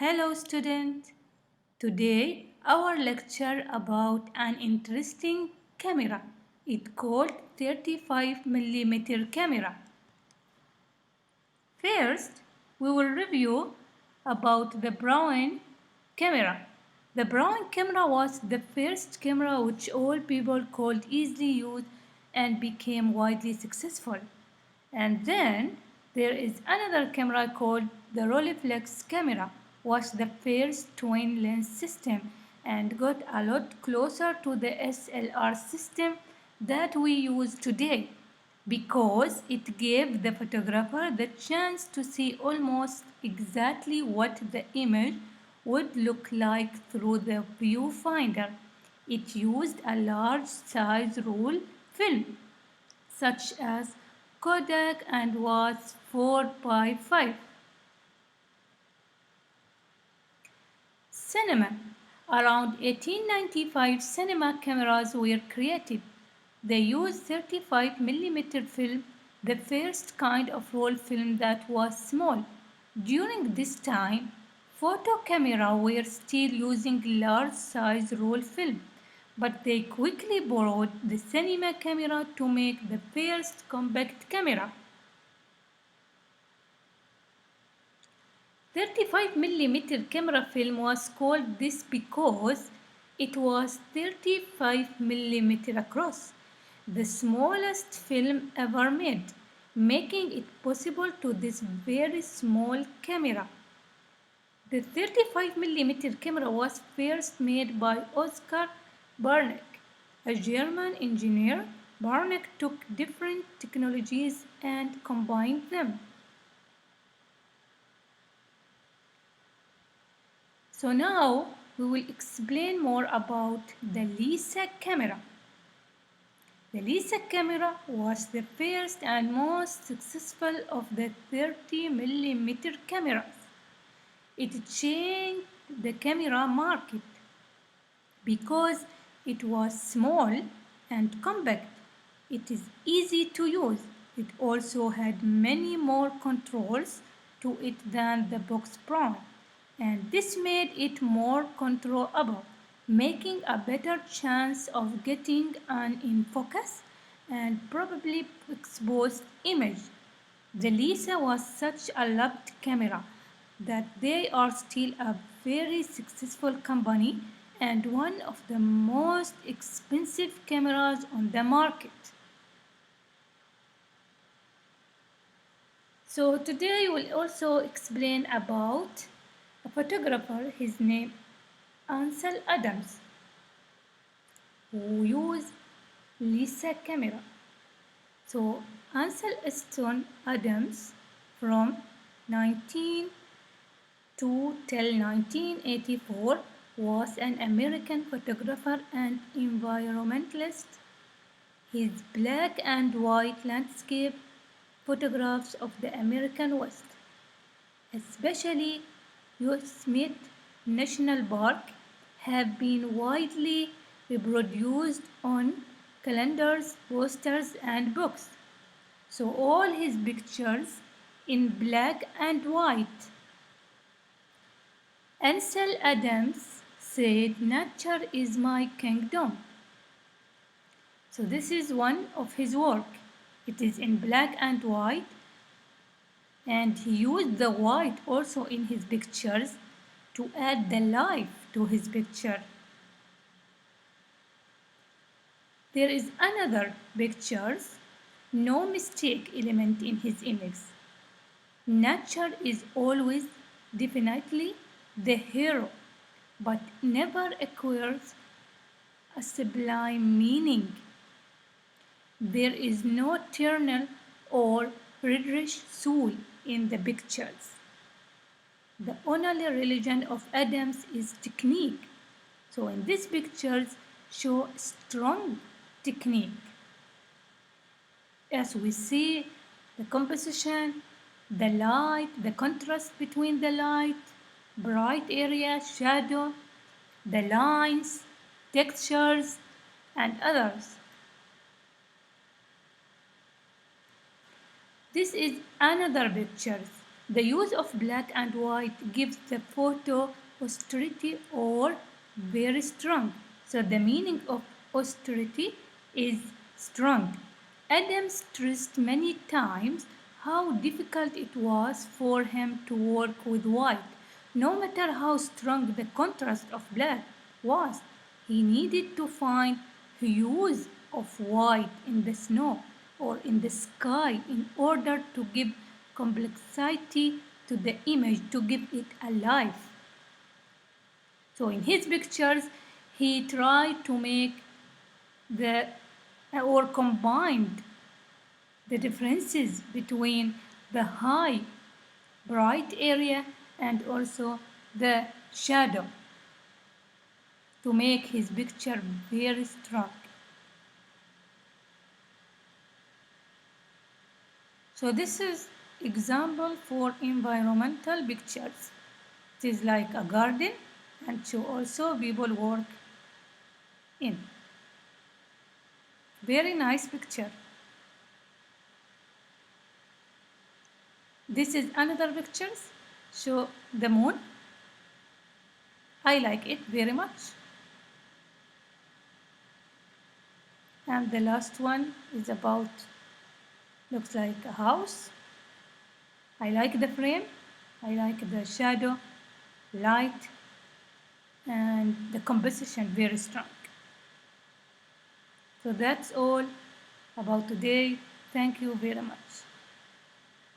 Hello student. Today our lecture about an interesting camera. It called 35 mm camera. First, we will review about the Brown camera. The Brown camera was the first camera which all people could easily use and became widely successful. And then there is another camera called the Rolleiflex camera, was the first twin lens system and got a lot closer to the SLR system that we use today because it gave the photographer the chance to see almost exactly what the image would look like through the viewfinder. It used a large size roll film such as Kodak and was 4 by 5. Cinema. Around 1895 cinema cameras were created. They used 35 mm film, the first kind of roll film that was small. During this time, photo cameras were still using large size roll film, but they quickly borrowed the cinema camera to make the first compact camera. 35 mm camera film was called this because it was 35 mm across, the smallest film ever made, making it possible to this very small camera. The 35 mm camera was first made by Oscar Barneck, a German engineer. Barneck took different technologies and combined them. So now we will explain more about the Lisa camera. The Lisa camera was the first and most successful of the 30 mm cameras. It changed the camera market because it was small and compact. It is easy to use. It also had many more controls to it than the Box Pro, and this made it more controllable, making a better chance of getting an in focus and probably exposed image. The Lisa was such a loved camera that they are still a very successful company and one of the most expensive cameras on the market. So today we'll also explain about a photographer, his name Ansel Adams, who used Lisa camera. So Ansel Easton Adams from 1902 till 1984 was an American photographer and environmentalist. His black and white landscape photographs of the American West, especially Yosemite National Park, have been widely reproduced on calendars, posters, and books. So all his pictures in black and white. Ansel Adams said, "Nature is my kingdom." So this is one of his work. It is in black and white, and he used the white also in his pictures to add the life to his picture. There is another pictures, no mistake element in his image. Nature is always definitely the hero, but never acquires a sublime meaning. There is no eternal or reddish soul in the pictures. The only religion of Adams is technique. So in these pictures show strong technique. As we see the composition, the light, the contrast between the light, bright area, shadow, the lines, textures, and others. This is another picture. The use of black and white gives the photo austerity or very strong. So the meaning of austerity is strong. Adam stressed many times how difficult it was for him to work with white. No matter how strong the contrast of black was, he needed to find hues of white in the snow or in the sky in order to give complexity to the image, to give it a life. So in his pictures, he tried to make the or combined the differences between the high bright area and also the shadow to make his picture very strong. So this is example for environmental pictures. It is like a garden and so also people work in. Very nice picture. This is another pictures. Show the moon. I like it very much. And the last one is about, looks like a house. I like the frame. I like the shadow, light, and the composition very strong. So that's all about today. Thank you very much.